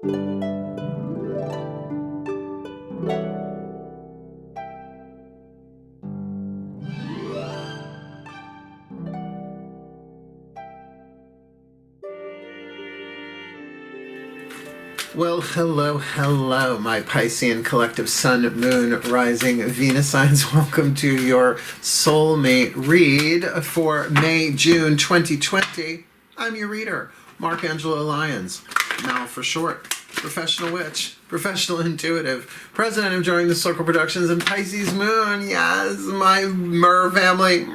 Well, hello, my Piscean collective Sun, Moon, Rising, Venus signs. Welcome to your Soulmate read for May, June 2020. I'm your reader, Angelo Lyons, Mal for short, professional witch, professional intuitive, president of Joining the Circle Productions, and Pisces Moon. Yes, my Mer family.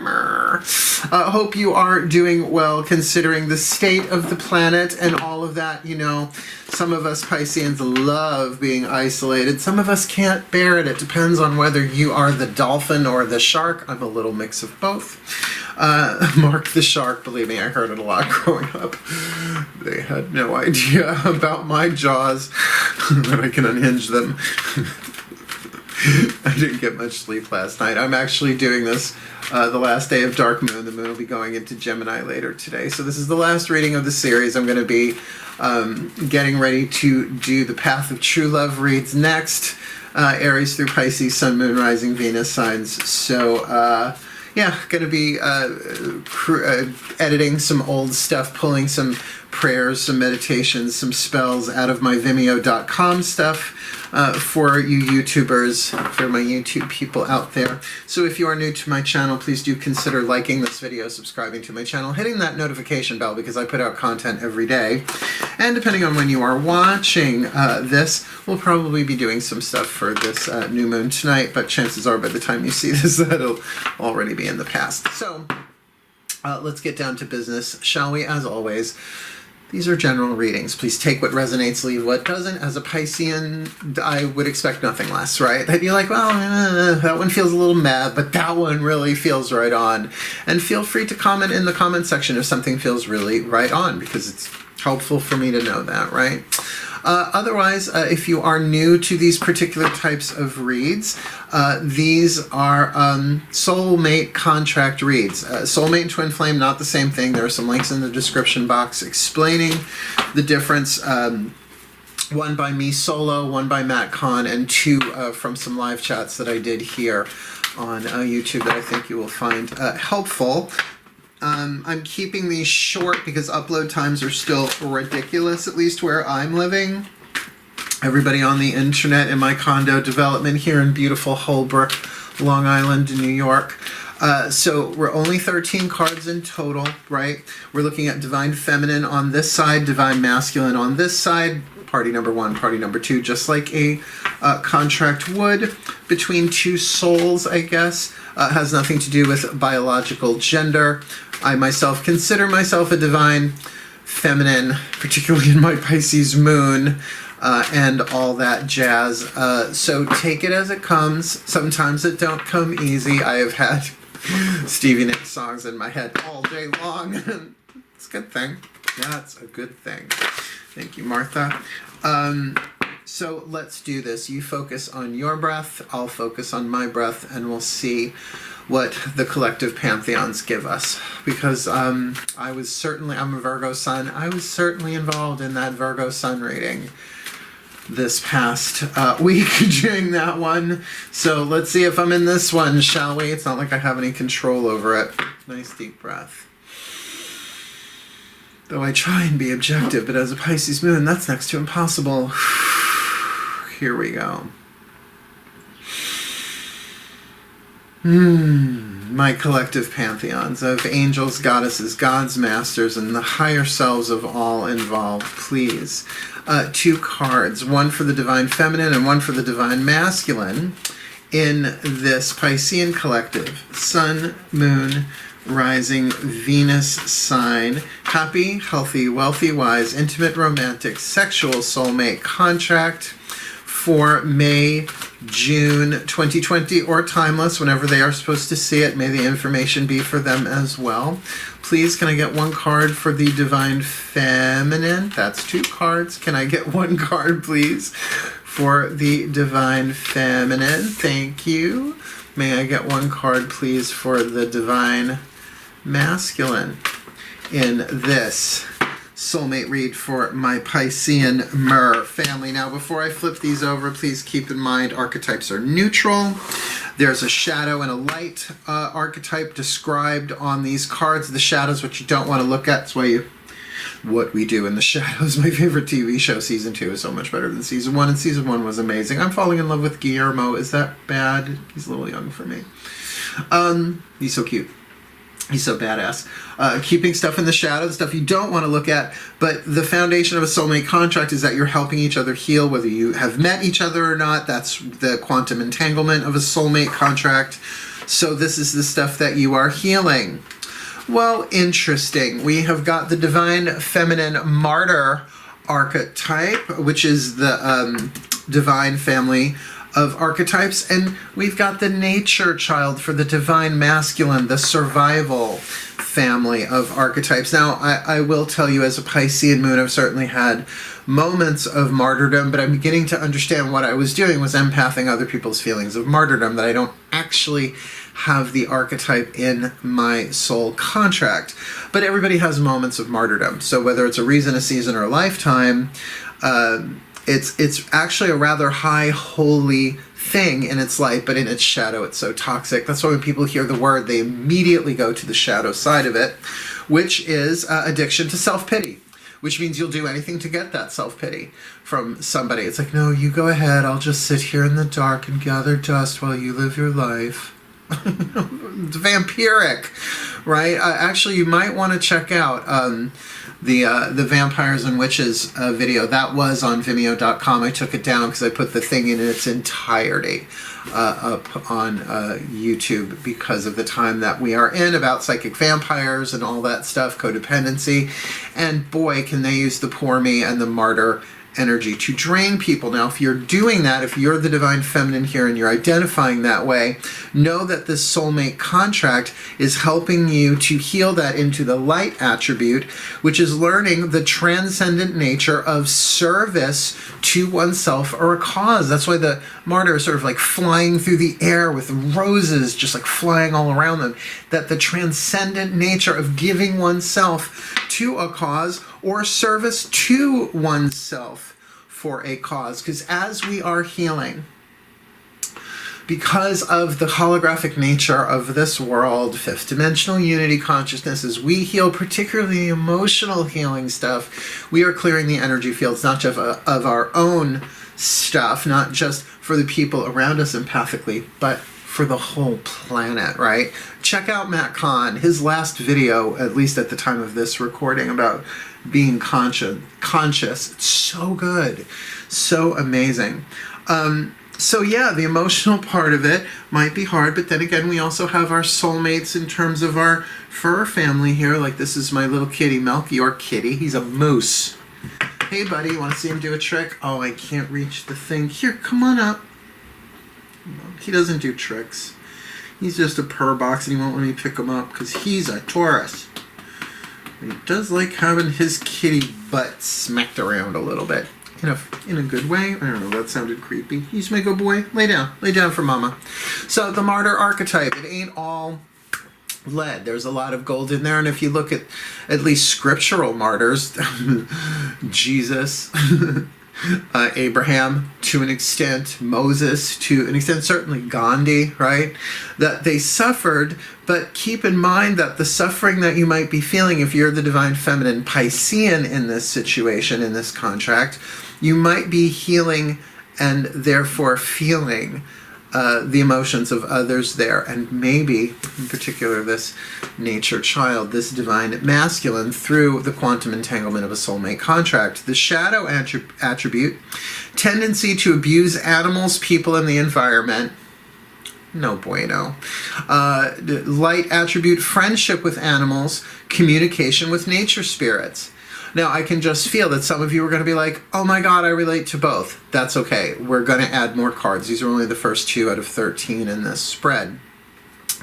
Hope you are doing well considering the state of the planet and all of that. You know, some of us Pisceans love being isolated. Some of us can't bear it. It depends on whether you are the dolphin or the shark. I'm a little mix of both. Mark the shark, believe me, I heard it a lot growing up. They had no idea about my jaws, that I can unhinge them. I didn't get much sleep last night. I'm actually doing this the last day of Dark Moon. The moon will be going into Gemini later today. So this is the last reading of the series. I'm going to be getting ready to do the Path of True Love reads next. Aries through Pisces, Sun, Moon, Rising, Venus signs. So yeah, going to be editing some old stuff, pulling some prayers, some meditations, some spells out of my Vimeo.com stuff for you YouTubers, for my YouTube people out there. So if you are new to my channel, please do consider liking this video, subscribing to my channel, hitting that notification bell because I put out content every day. And depending on when you are watching this, we'll probably be doing some stuff for this new moon tonight, but chances are by the time you see this, that'll already be in the past. So let's get down to business, shall we? As always, these are general readings. Please take what resonates, leave what doesn't. As a Piscean, I would expect nothing less, right? They'd be like, well, that one feels a little mad, but that one really feels right on. And feel free to comment in the comment section if something feels really right on, because it's helpful for me to know that, right? Otherwise, if you are new to these particular types of reads, these are soulmate contract reads. Soulmate and twin flame, not the same thing. There are some links in the description box explaining the difference. One by me solo, one by Matt Kahn, and two from some live chats that I did here on YouTube that I think you will find helpful. I'm keeping these short because upload times are still ridiculous, at least where I'm living. Everybody on the internet in my condo development here in beautiful Holbrook, Long Island, New York. So we're only 13 cards in total, right? We're looking at Divine Feminine on this side, Divine Masculine on this side. Party number one, party number two, just like a contract would between two souls, I guess. Has nothing to do with biological gender. I myself consider myself a divine feminine, particularly in my Pisces moon, and all that jazz. So take it as it comes. Sometimes it don't come easy. I have had Stevie Nicks songs in my head all day long. It's a good thing. That's a good thing. Thank you, Martha. So let's do this. You focus on your breath, I'll focus on my breath, and we'll see what the collective pantheons give us. Because I'm a Virgo sun, I was certainly involved in that Virgo sun reading this past week doing that one. So let's see if I'm in this one, shall we? It's not like I have any control over it. Nice deep breath. Though I try and be objective, but as a Pisces moon, that's next to impossible. Here we go. My collective pantheons of angels, goddesses, gods, masters, and the higher selves of all involved, please. Two cards, one for the Divine Feminine and one for the Divine Masculine in this Piscean collective. Sun, Moon, Rising, Venus sign. Happy, healthy, wealthy, wise, intimate, romantic, sexual soulmate contract for May, June 2020, or timeless, whenever they are supposed to see it. May the information be for them as well. Please, can I get one card for the Divine Feminine? That's two cards. Can I get one card, please, for the Divine Feminine? Thank you. May I get one card, please, for the Divine Masculine in this soulmate read for my Piscean Mer family. Now, before I flip these over, please keep in mind archetypes are neutral. There's a shadow and a light archetype described on these cards. The shadow is what you don't want to look at. That's why What We Do in the Shadows, my favorite TV show. Season 2 is so much better than Season 1, and Season 1 was amazing. I'm falling in love with Guillermo. Is that bad? He's a little young for me. He's so cute. He's so badass. Keeping stuff in the shadow, the stuff you don't want to look at. But the foundation of a soulmate contract is that you're helping each other heal, whether you have met each other or not. That's the quantum entanglement of a soulmate contract. So this is the stuff that you are healing. Well, interesting. We have got the divine feminine martyr archetype, which is the divine family of archetypes, and we've got the nature child for the divine masculine, the survival family of archetypes. Now, I will tell you, as a Piscean moon, I've certainly had moments of martyrdom, but I'm beginning to understand what I was doing was empathing other people's feelings of martyrdom, that I don't actually have the archetype in my soul contract. But everybody has moments of martyrdom. So whether it's a reason, a season, or a lifetime, it's actually a rather high holy thing in its light, but in its shadow it's so toxic. That's why when people hear the word, they immediately go to the shadow side of it, which is addiction to self-pity, which means you'll do anything to get that self-pity from somebody. It's like, no, you go ahead, I'll just sit here in the dark and gather dust while you live your life. It's vampiric, right? Actually, you might want to check out the Vampires and Witches video. That was on Vimeo.com. I took it down because I put the thing in its entirety up on YouTube because of the time that we are in, about psychic vampires and all that stuff, codependency. And boy, can they use the poor me and the martyr energy to drain people. Now, if you're doing that, if you're the divine feminine here and you're identifying that way, know that this soulmate contract is helping you to heal that into the light attribute, which is learning the transcendent nature of service to oneself or a cause. That's why the martyr is sort of like flying through the air with roses just like flying all around them. That the transcendent nature of giving oneself to a cause or service to oneself for a cause. Because as we are healing, because of the holographic nature of this world, fifth dimensional unity consciousness, as we heal, particularly emotional healing stuff, we are clearing the energy fields, not just of our own stuff, not just for the people around us empathically, but for the whole planet, right? Check out Matt Kahn, his last video, at least at the time of this recording, about being conscious. It's so good, so amazing. So yeah, the emotional part of it might be hard, but then again, we also have our soulmates in terms of our fur family here. Like, this is my little kitty, Melchior Kitty. He's a moose. Hey buddy, you want to see him do a trick? Oh, I can't reach the thing. Here, come on up. He doesn't do tricks. He's just a purr box, and he won't let me pick him up because he's a Taurus. He does like having his kitty butt smacked around a little bit. In a good way. I don't know, that sounded creepy. He's my good boy. Lay down for mama. So the martyr archetype, it ain't all lead. There's a lot of gold in there, and if you look at least scriptural martyrs, Jesus, Abraham to an extent, Moses to an extent, certainly Gandhi, right? That they suffered, but keep in mind that the suffering that you might be feeling, if you're the divine feminine Piscean in this situation, in this contract, you might be healing and therefore feeling the emotions of others there, and maybe, in particular, this nature child, this divine masculine, through the quantum entanglement of a soulmate contract. The shadow attribute, tendency to abuse animals, people, and the environment. No bueno. Light attribute, friendship with animals, communication with nature spirits. Now, I can just feel that some of you are going to be like, oh my God, I relate to both. That's okay. We're going to add more cards. These are only the first 2 out of 13 in this spread.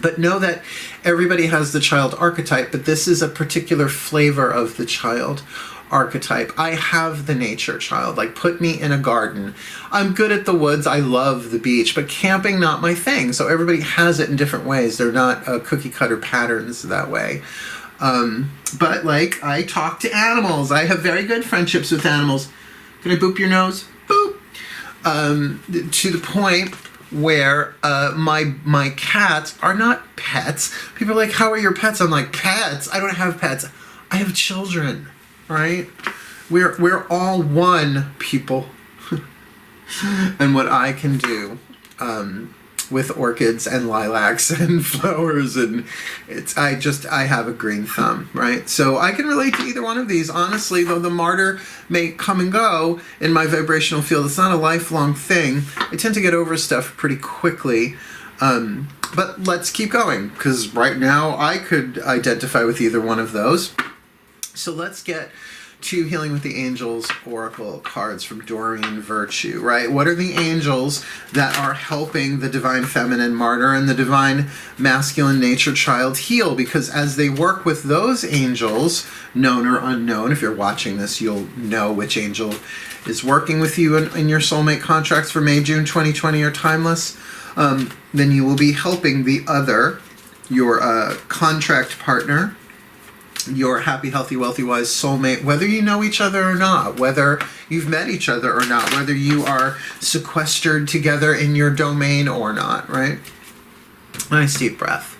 But know that everybody has the child archetype, but this is a particular flavor of the child archetype. I have the nature child. Like, put me in a garden. I'm good at the woods. I love the beach, but camping, not my thing. So everybody has it in different ways. They're not cookie cutter patterns that way. But like, I talk to animals. I have very good friendships with animals. Can I boop your nose? Boop. To the point where my cats are not pets. People are like, how are your pets? I'm like, pets? I don't have pets. I have children, right? We're all one, people. And what I can do with orchids and lilacs and flowers, and I have a green thumb, right? So I can relate to either one of these. Honestly, though the Martyr may come and go in my vibrational field, it's not a lifelong thing. I tend to get over stuff pretty quickly. But let's keep going, because right now I could identify with either one of those. So let's get to Healing with the Angels Oracle cards from Doreen Virtue, right? What are the angels that are helping the Divine Feminine Martyr and the Divine Masculine Nature Child heal? Because as they work with those angels, known or unknown, if you're watching this, you'll know which angel is working with you in your soulmate contracts for May, June 2020 or timeless. Then you will be helping your contract partner, your happy, healthy, wealthy, wise soulmate, whether you know each other or not, whether you've met each other or not, whether you are sequestered together in your domain or not, right? Nice deep breath.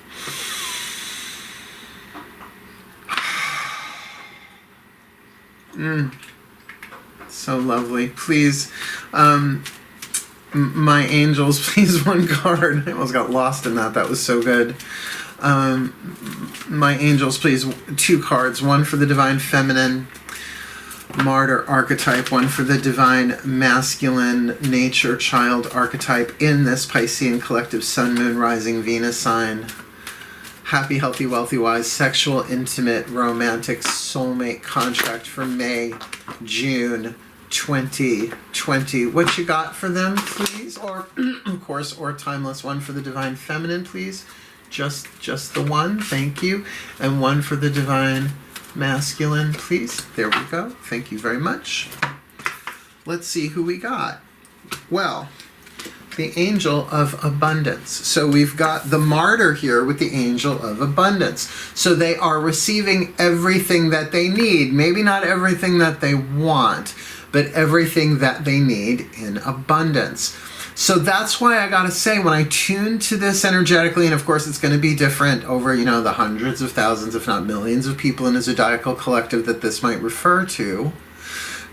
So lovely. Please, my angels, please, one card. I almost got lost in that. That was so good. My angels, please, 2 cards. One for the Divine Feminine Martyr archetype, one for the Divine Masculine Nature Child archetype in this Piscean collective Sun, Moon, Rising, Venus sign. Happy, healthy, wealthy, wise, sexual, intimate, romantic soulmate contract for May, June 2020. What you got for them, please? Or, of course, or timeless. One for the Divine Feminine, please. Just the one, thank you. And one for the Divine Masculine, please. There we go. Thank you very much. Let's see who we got. Well, the Angel of Abundance. So we've got the Martyr here with the Angel of Abundance. So they are receiving everything that they need. Maybe not everything that they want, but everything that they need in abundance. So that's why I gotta say, when I tune to this energetically, and of course it's gonna be different over, the hundreds of thousands, if not millions of people in a zodiacal collective that this might refer to,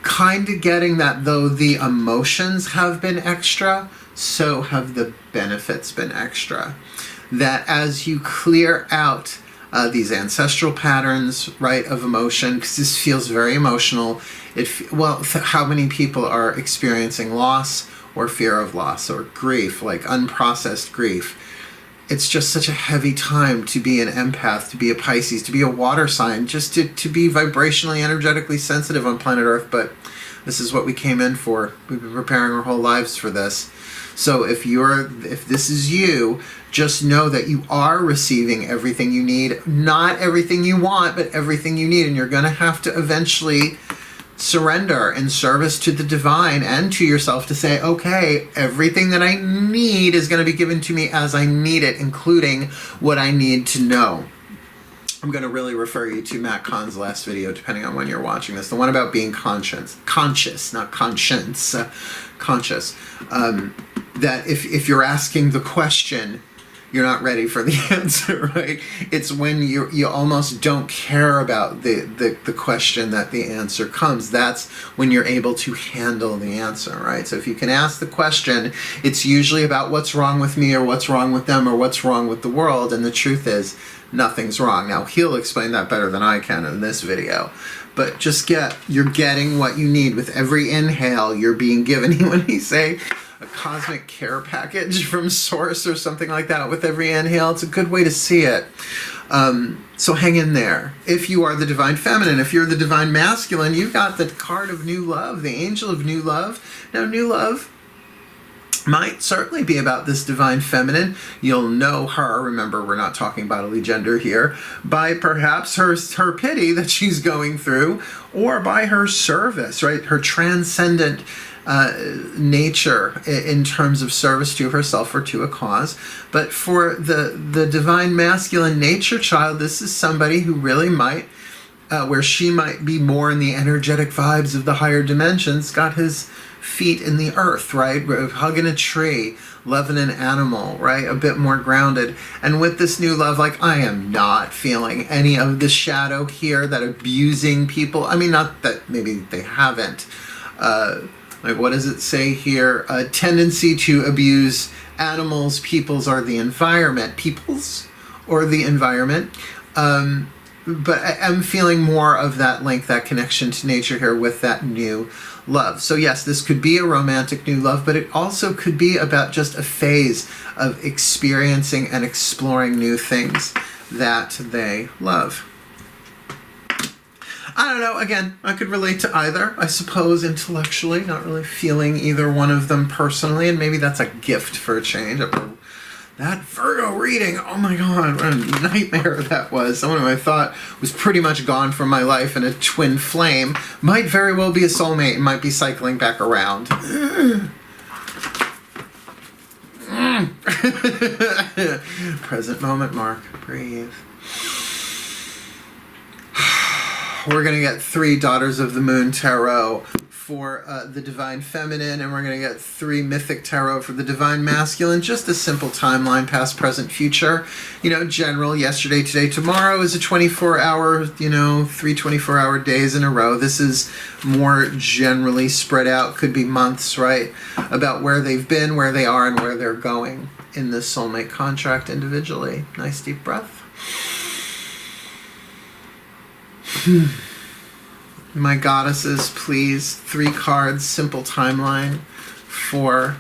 kind of getting that though the emotions have been extra, so have the benefits been extra. That as you clear out these ancestral patterns, right, of emotion, because this feels very emotional. How many people are experiencing loss, or fear of loss, or grief, like unprocessed grief? It's just such a heavy time to be an empath, to be a Pisces, to be a water sign, just to be vibrationally, energetically sensitive on planet Earth. But this is what we came in for. We've been preparing our whole lives for this. So if this is you, just know that you are receiving everything you need. Not everything you want, but everything you need. And you're going to have to eventually surrender in service to the divine and to yourself to say, okay, everything that I need is going to be given to me as I need it, including what I need to know. I'm going to really refer you to Matt Kahn's last video, depending on when you're watching this. The one about being conscious, not conscience, conscious. That if you're asking the question, you're not ready for the answer, right? It's when you almost don't care about the question that the answer comes. That's when you're able to handle the answer, right? So if you can ask the question, it's usually about what's wrong with me, or what's wrong with them, or what's wrong with the world. And the truth is, nothing's wrong. Now, he'll explain that better than I can in this video. But you're getting what you need. With every inhale, you're being given, when he say, a cosmic care package from Source or something like that with every inhale. It's a good way to see it. So hang in there. If you are the Divine Feminine, if you're the Divine Masculine, you've got the card of New Love, the Angel of New Love. Now, New Love, might certainly be about this divine feminine. You'll know her, remember we're not talking bodily gender here, by perhaps her pity that she's going through, or by her service, right? Her transcendent nature in terms of service to herself or to a cause. But for the divine masculine nature child, this is somebody who really might, where she might be more in the energetic vibes of the higher dimensions, got his feet in the earth, right? Hugging a tree, loving an animal, right? A bit more grounded. And with this new love, like, I am not feeling any of the shadow here, that abusing people. I mean, not that maybe they haven't. Like, what does it say here? A tendency to abuse animals, peoples, or the environment. Peoples or the environment. But I'm feeling more of that link, that connection to nature here with that new love. So yes, this could be a romantic new love, but it also could be about just a phase of experiencing and exploring new things that they love. I don't know, again, I could relate to either, I suppose, intellectually, not really feeling either one of them personally, and maybe that's a gift for a change. That Virgo reading, oh my god, what a nightmare that was. Someone who I thought was pretty much gone from my life in a twin flame might very well be a soulmate and might be cycling back around. Present moment, Mark. Breathe. We're going to get 3 Daughters of the Moon Tarot for the Divine Feminine, and we're going to get 3 Mythic Tarot for the Divine Masculine. Just a simple timeline, past, present, future. You know, general, yesterday, today, tomorrow is a 24-hour, 3 24-hour days in a row. This is more generally spread out, could be months, right? About where they've been, where they are, and where they're going in this soulmate contract individually. Nice deep breath. My goddesses, please, 3 cards, simple timeline for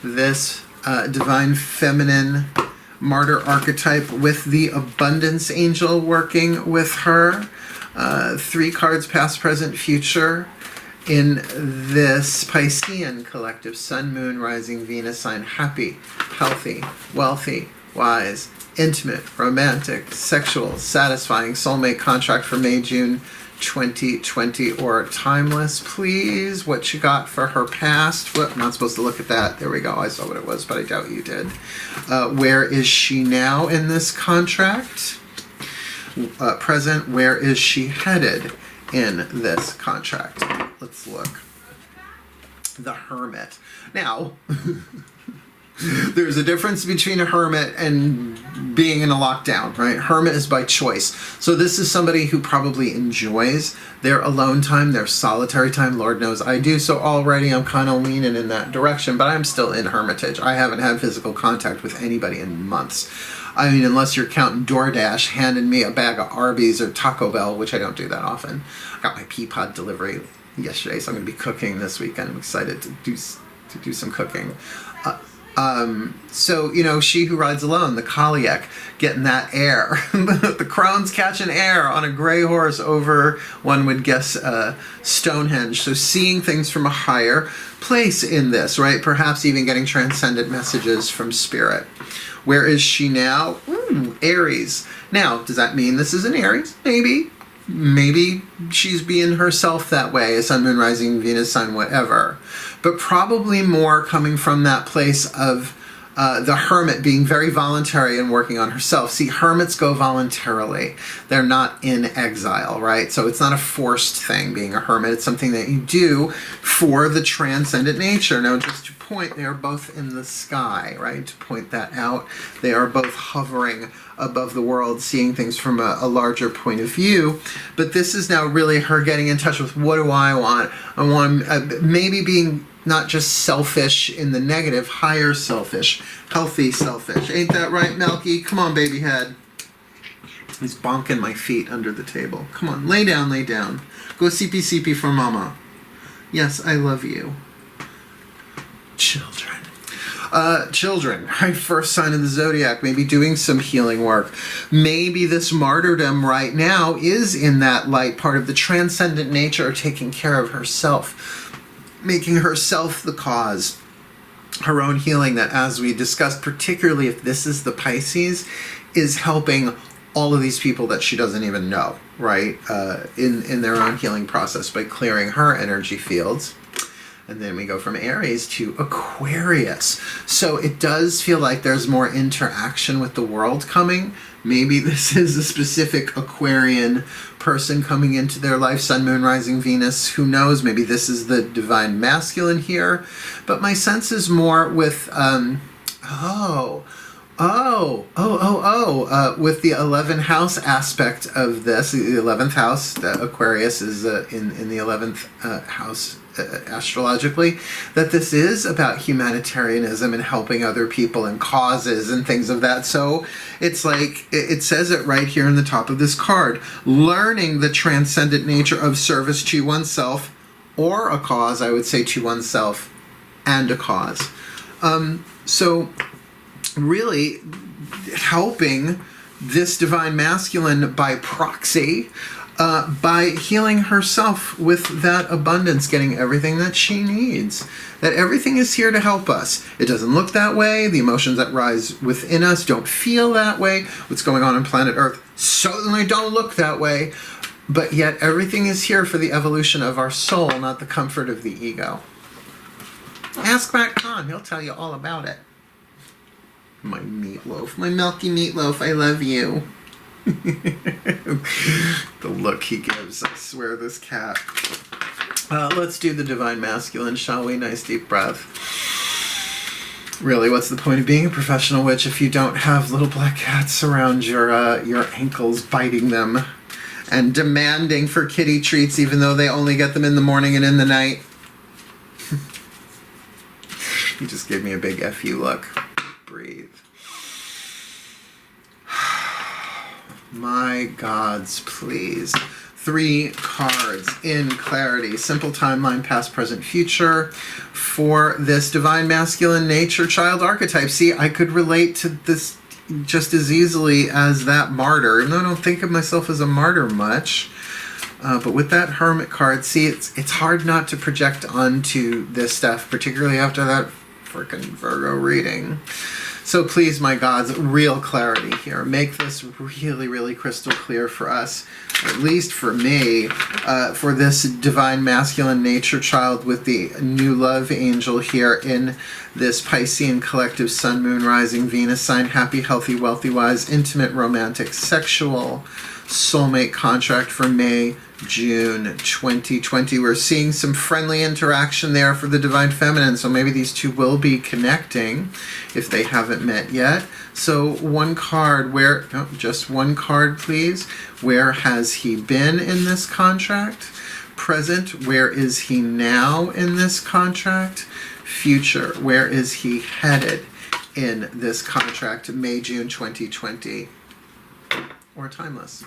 this divine feminine martyr archetype with the abundance angel working with her. 3 cards, past, present, future, in this Piscean collective, sun, moon, rising, Venus sign. Happy, healthy, wealthy, wise, intimate, romantic, sexual, satisfying soulmate contract for May, June 2020, or timeless, please. What you got for her past? What? I'm not supposed to look at that. There we go. I saw what it was, but I doubt you did. Where is she now in this contract? Present, where is she headed in this contract? Let's look. The Hermit. Now, there's a difference between a hermit and being in a lockdown, right? Hermit is by choice. So this is somebody who probably enjoys their alone time, their solitary time. Lord knows I do. So already I'm kind of leaning in that direction, but I'm still in hermitage. I haven't had physical contact with anybody in months. I mean, unless you're counting DoorDash handing me a bag of Arby's or Taco Bell, which I don't do that often. I got my Peapod delivery yesterday, so I'm going to be cooking this weekend. I'm excited to do some cooking. So, she who rides alone, the Kaliak, getting that air. The crone's catching air on a gray horse over, one would guess, Stonehenge. So seeing things from a higher place in this, right? Perhaps even getting transcendent messages from spirit. Where is she now? Ooh, Aries. Now, does that mean this is an Aries? Maybe. Maybe she's being herself that way, a sun, moon, rising, Venus sign, whatever. But probably more coming from that place of the hermit being very voluntary and working on herself. See, hermits go voluntarily. They're not in exile, right? So it's not a forced thing, being a hermit. It's something that you do for the transcendent nature. Now, just to point, they are both in the sky, right? To point that out, they are both hovering above the world, seeing things from a larger point of view. But this is now really her getting in touch with, what do I want? I want maybe being not just selfish in the negative, higher selfish, healthy selfish. Ain't that right, Melky? Come on, baby head. He's bonking my feet under the table. Come on, lay down, lay down. Go CP for mama. Yes, I love you. Children. Children, right? First sign of the zodiac, maybe doing some healing work. Maybe this martyrdom right now is in that light part of the transcendent nature, taking care of herself, making herself the cause her own healing that, as we discussed, particularly if this is the Pisces, is helping all of these people that she doesn't even know, right? In their own healing process by clearing her energy fields. And then we go from Aries to Aquarius. So it does feel like there's more interaction with the world coming. Maybe this is a specific Aquarian person coming into their life, Sun, Moon, Rising, Venus. Who knows? Maybe this is the divine masculine here. But my sense is more with, with the 11th house aspect of this. The 11th house, the Aquarius is in the 11th house astrologically, that this is about humanitarianism and helping other people and causes and things of that. So it's like, it says it right here in the top of this card, learning the transcendent nature of service to oneself or a cause, I would say to oneself and a cause. So really helping this divine masculine by proxy, by healing herself with that abundance, getting everything that she needs. That everything is here to help us. It doesn't look that way. The emotions that rise within us don't feel that way. What's going on planet Earth certainly don't look that way. But yet everything is here for the evolution of our soul, not the comfort of the ego. Ask Matt Kahn. He'll tell you all about it. My meatloaf. My milky meatloaf. I love you. The look he gives. I swear, this cat. Let's do the divine masculine, shall we? Nice deep breath. Really, what's the point of being a professional witch if you don't have little black cats around your ankles, biting them and demanding for kitty treats, even though they only get them in the morning and in the night? He just gave me a big F you look. Breathe. My gods, please. 3 cards in clarity. Simple timeline, past, present, future. For this divine masculine nature child archetype. See, I could relate to this just as easily as that martyr, even though I don't think of myself as a martyr much. But with that hermit card, see, it's hard not to project onto this stuff, particularly after that frickin' Virgo reading. So please, my gods, real clarity here. Make this really, really crystal clear for us, at least for me, for this divine masculine nature child with the new love angel here in this Piscean collective Sun, Moon, Rising, Venus sign. Happy, healthy, wealthy, wise, intimate, romantic, sexual soulmate contract for May, June 2020. We're seeing some friendly interaction there for the divine feminine, so maybe these two will be connecting if they haven't met yet. So one card, just one card please. Where has he been in this contract? Present, where is he now in this contract? Future, where is he headed in this contract? May, June 2020. Or timeless.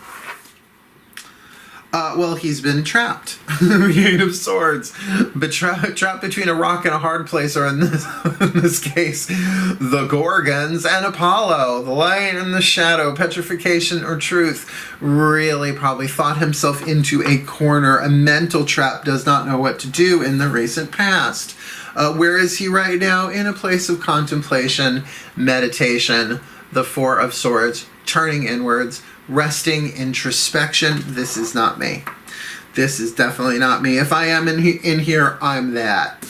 Well, he's been trapped. Eight of Swords. But trapped between a rock and a hard place, or in this case, the Gorgons and Apollo. The light and the shadow, petrification or truth. Really probably thought himself into a corner, a mental trap, does not know what to do in the recent past. Where is he right now? In a place of contemplation, meditation, the 4 of Swords, turning inwards, resting, introspection. This is not me. This is definitely not me. If I am in here, I'm that.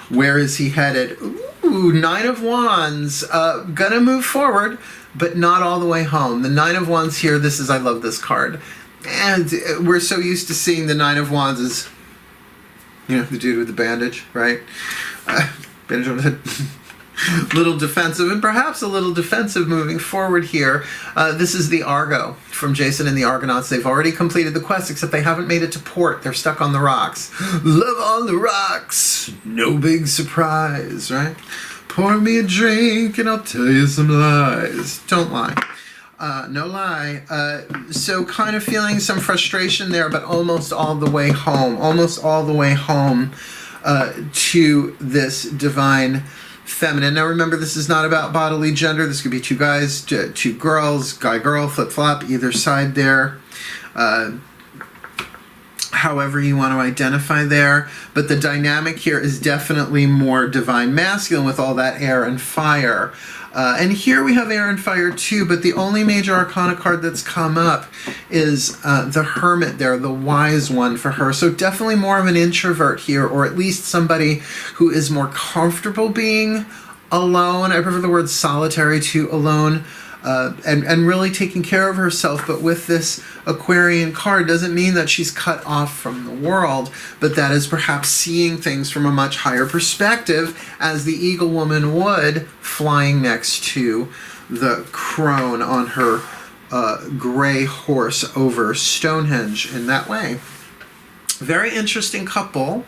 Where is he headed? Ooh, 9 of Wands. Gonna move forward, but not all the way home. The 9 of Wands here, I love this card. And we're so used to seeing the 9 of Wands as, the dude with the bandage, right? Bandage on the head. Little defensive, and perhaps a little defensive moving forward here. This is the Argo from Jason and the Argonauts. They've already completed the quest, except they haven't made it to port. They're stuck on the rocks. Love on the rocks. No big surprise, right? Pour me a drink and I'll tell you some lies. Don't lie. No lie. So kind of feeling some frustration there, but almost all the way home. Almost all the way home to this divine feminine. Now remember, this is not about bodily gender. This could be 2 guys, 2 girls, guy, girl, flip-flop, either side there. however you want to identify there. But the dynamic here is definitely more divine masculine with all that air and fire. And here we have air and fire too, but the only major arcana card that's come up is the Hermit there, the wise one for her. So definitely more of an introvert here, or at least somebody who is more comfortable being alone. I prefer the word solitary to alone. And really taking care of herself. But with this Aquarian card doesn't mean that she's cut off from the world, but that is perhaps seeing things from a much higher perspective, as the Eagle Woman would, flying next to the crone on her gray horse over Stonehenge in that way. Very interesting couple.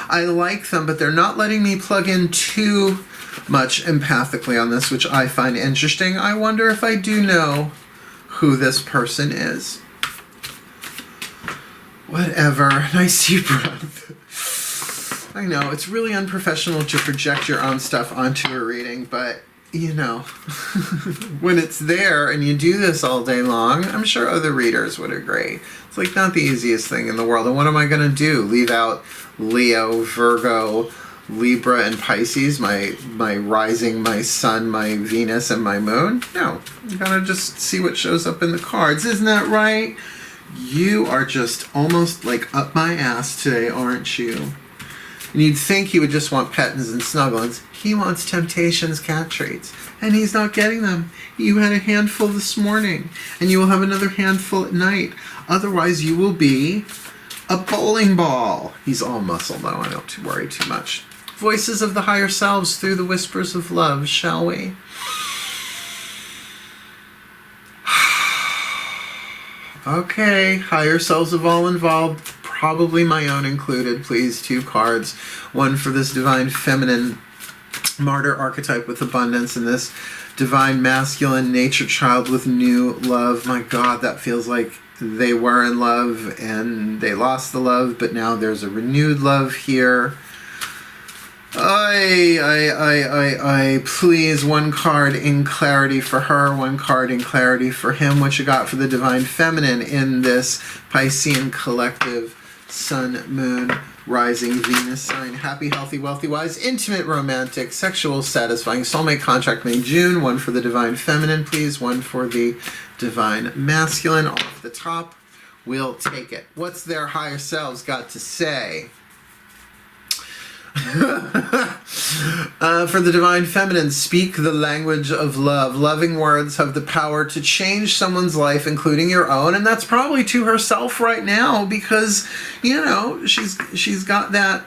I like them, but they're not letting me plug in too much empathically on this, which I find interesting. I wonder if I do know who this person is. Whatever. Nice deep breath. I know, it's really unprofessional to project your own stuff onto a reading, but, you know, when it's there and you do this all day long, I'm sure other readers would agree. It's like not the easiest thing in the world. And what am I going to do? Leave out Leo, Virgo, Libra, and Pisces, my rising, my sun, my Venus, and my moon? No. You gotta just see what shows up in the cards. Isn't that right? You are just almost like up my ass today, aren't you? And you'd think he would just want pettings and snugglings. He wants temptations, cat treats. And he's not getting them. You had a handful this morning, and you will have another handful at night. Otherwise, you will be a bowling ball. He's all muscle, though. I don't worry too much. Voices of the higher selves through the whispers of love, shall we? Okay, higher selves of all involved, probably my own included. Please, 2 cards. One for this divine feminine martyr archetype with abundance, and this divine masculine nature child with new love. My God, that feels like they were in love and they lost the love, but now there's a renewed love here. Please, 1 card in clarity for her, 1 card in clarity for him. What you got for the divine feminine in this Piscean collective sun, moon, rising Venus sign? Happy, healthy, wealthy, wise, intimate, romantic, sexual, satisfying, soulmate contract made June. 1 for the divine feminine, please. 1 for the divine masculine. Off the top, we'll take it. What's their higher selves got to say? For the divine feminine, speak the language of love. Loving words have the power to change someone's life, including your own, and that's probably to herself right now, because, you know, she's got that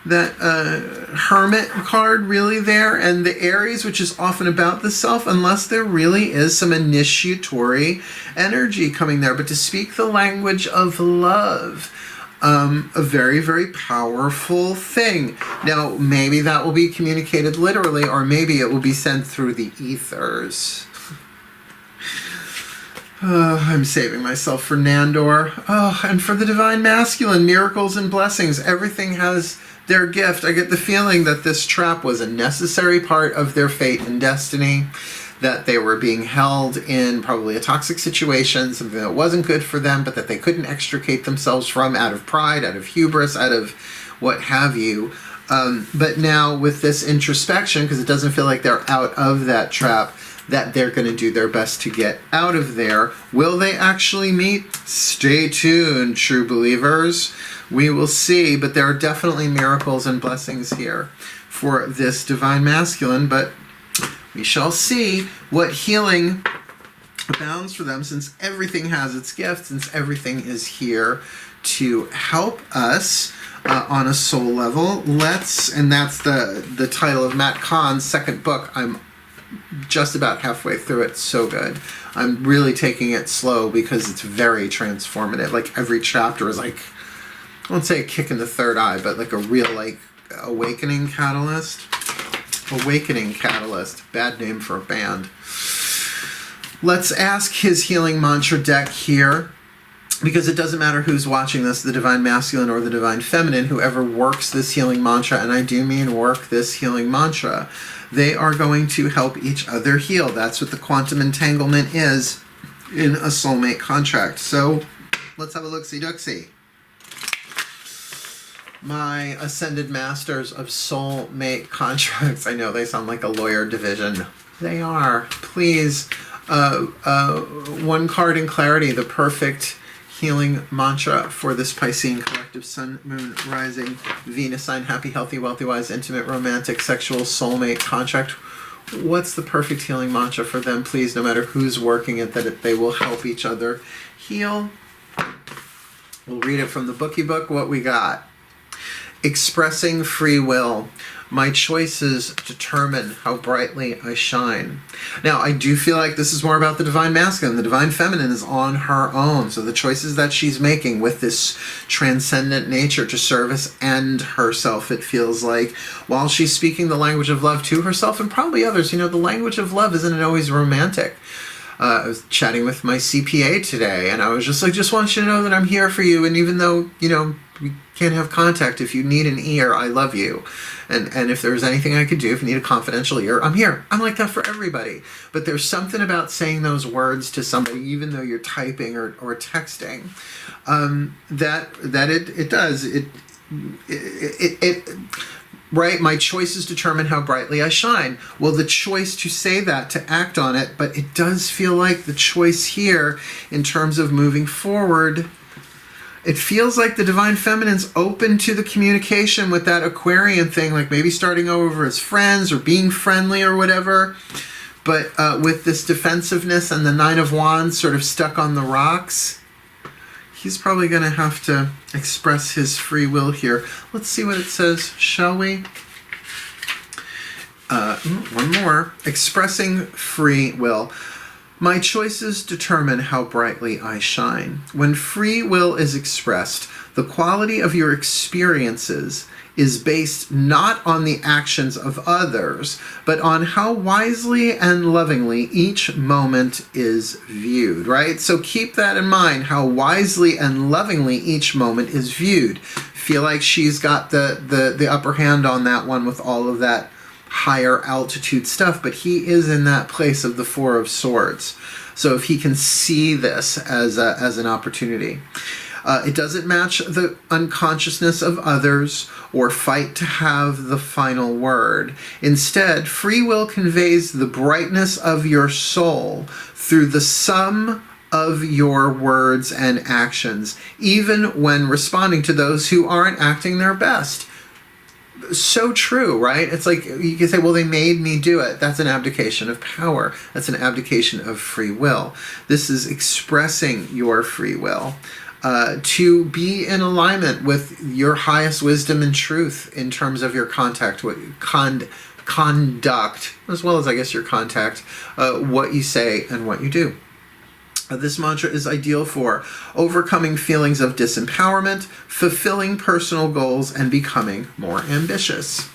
Hermit card really there, and the Aries, which is often about the self, unless there really is some initiatory energy coming there. But to speak the language of love, a very, very powerful thing. Now, maybe that will be communicated literally, or maybe it will be sent through the ethers. I'm saving myself for Nandor. And for the divine masculine, miracles and blessings. Everything has their gift. I get the feeling that this trap was a necessary part of their fate and destiny, that they were being held in probably a toxic situation, something that wasn't good for them, but that they couldn't extricate themselves from out of pride, out of hubris, out of what have you. But now with this introspection, because it doesn't feel like they're out of that trap, that they're going to do their best to get out of there. Will they actually meet? Stay tuned, true believers. We will see, but there are definitely miracles and blessings here for this divine masculine, but we shall see what healing abounds for them, since everything has its gift, since everything is here to help us on a soul level. And that's the title of Matt Kahn's second book. I'm just about halfway through it. So good. I'm really taking it slow because it's very transformative. Like every chapter is like, I won't say a kick in the third eye, but like a real like awakening catalyst. Awakening Catalyst. Bad name for a band. Let's ask his healing mantra deck here, because it doesn't matter who's watching this, the divine masculine or the divine feminine, whoever works this healing mantra, and I do mean work this healing mantra, they are going to help each other heal. That's what the quantum entanglement is in a soulmate contract. So let's have a look-see-dooksy. My Ascended Masters of Soulmate contracts. I know they sound like a lawyer division. They are. Please, one card in clarity, the perfect healing mantra for this Piscean collective Sun, Moon, Rising, Venus sign, happy, healthy, wealthy, wise, intimate, romantic, sexual, soulmate contract. What's the perfect healing mantra for them, please, no matter who's working it, that they will help each other heal? We'll read it from the bookie book, what we got. Expressing free will. My choices determine how brightly I shine. Now, I do feel like this is more about the divine masculine. The divine feminine is on her own. So the choices that she's making with this transcendent nature to service and herself, it feels like, while she's speaking the language of love to herself and probably others, the language of love isn't always romantic. I was chatting with my CPA today, and I was just like, just want you to know that I'm here for you. And even though, we can't have contact, if you need an ear, I love you. And if there's anything I could do, if you need a confidential ear, I'm here. I'm like that for everybody. But there's something about saying those words to somebody, even though you're typing or texting, that it does. Right? My choices determine how brightly I shine. Well, the choice to say that, to act on it, but it does feel like the choice here in terms of moving forward, it feels like the divine feminine's open to the communication with that Aquarian thing, like maybe starting over as friends or being friendly or whatever. But with this defensiveness and the Nine of Wands sort of stuck on the rocks, he's probably going to have to express his free will here. Let's see what it says, shall we? One more. Expressing free will. My choices determine how brightly I shine. When free will is expressed, the quality of your experiences is based not on the actions of others, but on how wisely and lovingly each moment is viewed, right? So keep that in mind, how wisely and lovingly each moment is viewed. Feel like she's got the upper hand on that one with all of that higher altitude stuff, but he is in that place of the Four of Swords. So if he can see this as an opportunity. It doesn't match the unconsciousness of others or fight to have the final word. Instead, free will conveys the brightness of your soul through the sum of your words and actions, even when responding to those who aren't acting their best. So true, right? It's like you can say, well, they made me do it. That's an abdication of power. That's an abdication of free will. This is expressing your free will to be in alignment with your highest wisdom and truth in terms of your conduct, as well as, I guess, your contact, what you say and what you do. This mantra is ideal for overcoming feelings of disempowerment, fulfilling personal goals, and becoming more ambitious.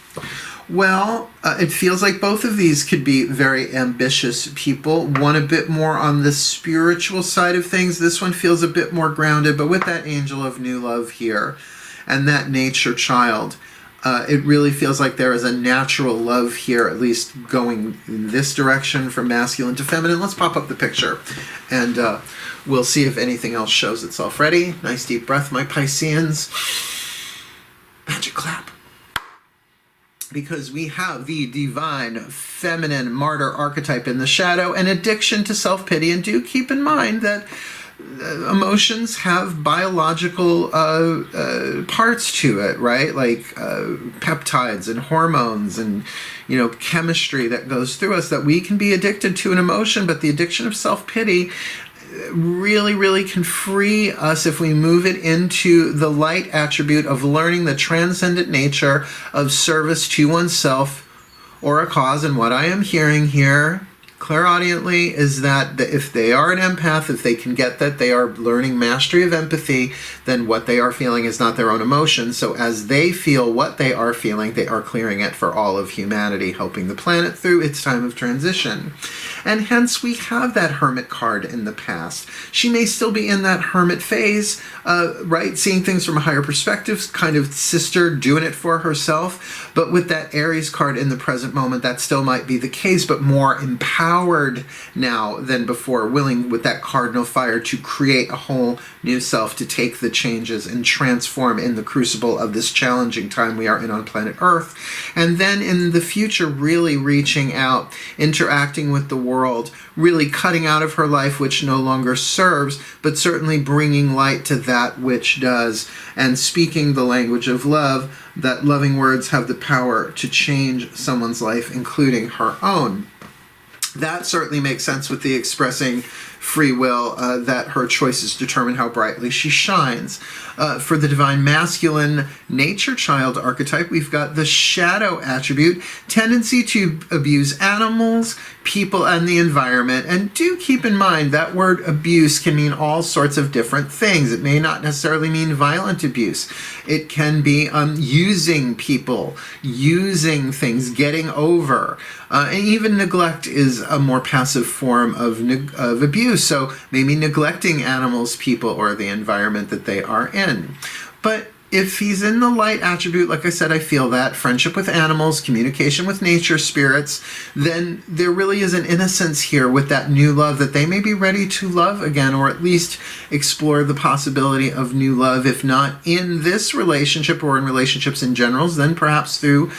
Well, it feels like both of these could be very ambitious people. One a bit more on the spiritual side of things. This one feels a bit more grounded, but with that angel of new love here and that nature child, it really feels like there is a natural love here, at least going in this direction from masculine to feminine. Let's pop up the picture and we'll see if anything else shows itself. Ready? Nice deep breath, my Pisceans. Magic clap. Because we have the divine feminine martyr archetype in the shadow, an addiction to self-pity. And do keep in mind that emotions have biological parts to it, right? Like peptides and hormones and, chemistry that goes through us, that we can be addicted to an emotion, but the addiction of self-pity really, really can free us if we move it into the light attribute of learning the transcendent nature of service to oneself or a cause. And what I am hearing here clairaudiently is that if they are an empath, if they can get that they are learning mastery of empathy, then what they are feeling is not their own emotion. So as they feel what they are feeling, they are clearing it for all of humanity, helping the planet through its time of transition. And hence we have that hermit card in the past. She may still be in that hermit phase, right? Seeing things from a higher perspective, kind of sister doing it for herself. But with that Aries card in the present moment, that still might be the case, but more empowered empowered now than before, willing with that cardinal fire to create a whole new self, to take the changes and transform in the crucible of this challenging time we are in on planet Earth. And then in the future, really reaching out, interacting with the world, really cutting out of her life which no longer serves, but certainly bringing light to that which does, and speaking the language of love, that loving words have the power to change someone's life, including her own. That certainly makes sense with the expressing free will, that her choices determine how brightly she shines. For the divine masculine nature child archetype, we've got the shadow attribute, tendency to abuse animals, people, and the environment. And do keep in mind that word abuse can mean all sorts of different things. It may not necessarily mean violent abuse. It can be using people, using things, getting over. And even neglect is a more passive form of abuse. So maybe neglecting animals, people, or the environment that they are in. But if he's in the light attribute, like I said, I feel that friendship with animals, communication with nature spirits, then there really is an innocence here with that new love that they may be ready to love again, or at least explore the possibility of new love, if not in this relationship or in relationships in general, then perhaps through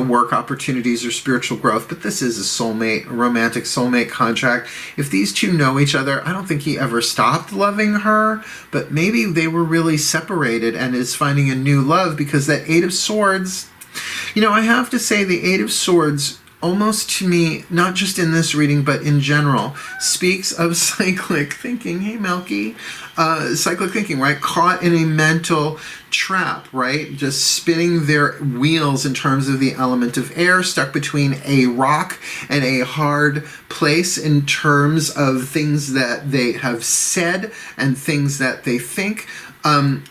work opportunities or spiritual growth. But this is a soulmate, a romantic soulmate contract. If these two know each other, I don't think he ever stopped loving her, but maybe they were really separated and is finding a new love, because that Eight of Swords, I have to say the Eight of Swords, almost to me, not just in this reading, but in general, speaks of cyclic thinking. Hey, Melky. Cyclic thinking, right? Caught in a mental trap, right? Just spinning their wheels in terms of the element of air, stuck between a rock and a hard place in terms of things that they have said and things that they think.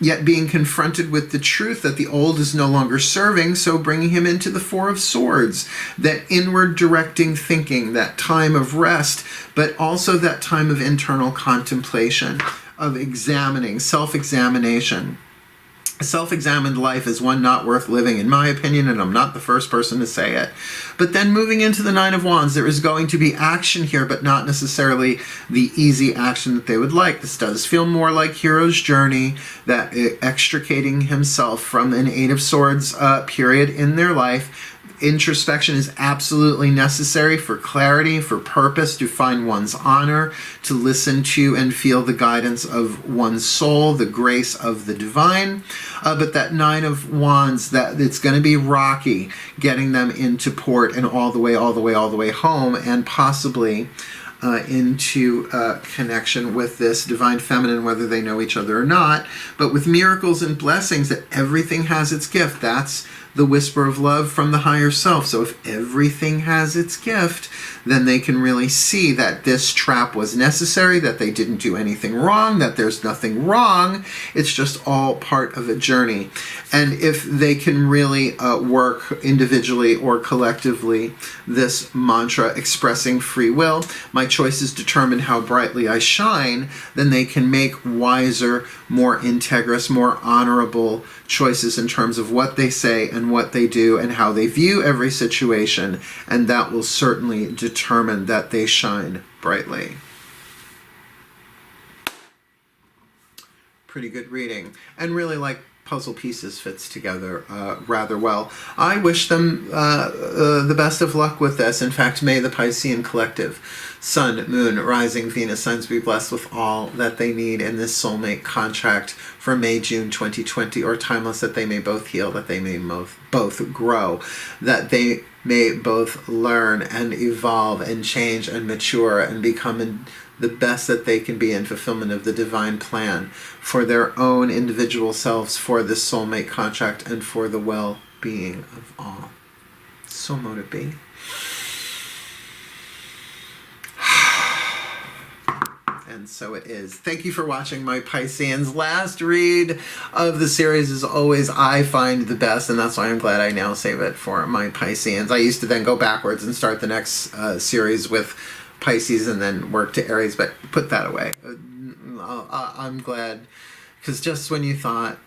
Yet being confronted with the truth that the old is no longer serving, so bringing him into the Four of Swords, that inward directing thinking, that time of rest, but also that time of internal contemplation, of examining, self-examination. A self-examined life is one not worth living, in my opinion, and I'm not the first person to say it. But then moving into the Nine of Wands, there is going to be action here, but not necessarily the easy action that they would like. This does feel more like hero's journey, that extricating himself from an Eight of Swords period in their life. Introspection is absolutely necessary for clarity, for purpose, to find one's honor, to listen to and feel the guidance of one's soul, the grace of the divine. But that Nine of Wands, that it's going to be rocky, getting them into port and all the way home, and possibly into connection with this divine feminine, whether they know each other or not. But with miracles and blessings, that everything has its gift. That's the whisper of love from the higher self. So if everything has its gift, then they can really see that this trap was necessary, that they didn't do anything wrong, that there's nothing wrong. It's just all part of a journey. And if they can really work individually or collectively, this mantra expressing free will, my choices determine how brightly I shine, then they can make wiser, more integrous, more honorable choices in terms of what they say and what they do and how they view every situation, and that will certainly determine that they shine brightly. Pretty good reading, and really like puzzle pieces fits together rather well. I wish them the best of luck with this. In fact, may the Piscean collective, Sun, Moon, Rising, Venus signs be blessed with all that they need in this soulmate contract for May, June 2020, or timeless, that they may both heal, that they may both grow, that they may both learn and evolve and change and mature and become the best that they can be in fulfillment of the divine plan for their own individual selves, for this soulmate contract, and for the well-being of all. So mote it be. And so it is. Thank you for watching, my Pisceans. Last read of the series is always, I find, the best, and that's why I'm glad I now save it for my Pisceans. I used to then go backwards and start the next series with Pisces and then work to Aries, but put that away. I'm glad, Because just when you thought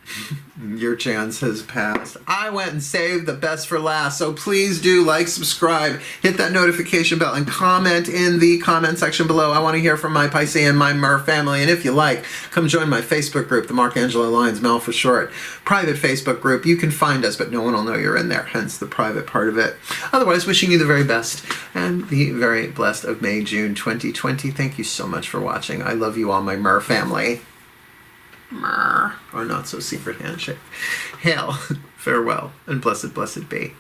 your chance has passed, I went and saved the best for last. So please do like, subscribe, hit that notification bell, and comment in the comment section below. I want to hear from my Pisces and my Mer family. And if you like, come join my Facebook group, the Angelo Lyons, Mel for short. Private Facebook group. You can find us, but no one will know you're in there, hence the private part of it. Otherwise, wishing you the very best and the very blessed of May, June 2020. Thank you so much for watching. I love you all, my Mer family. Mer. Or not so secret handshake. Hail, farewell, and blessed, blessed be.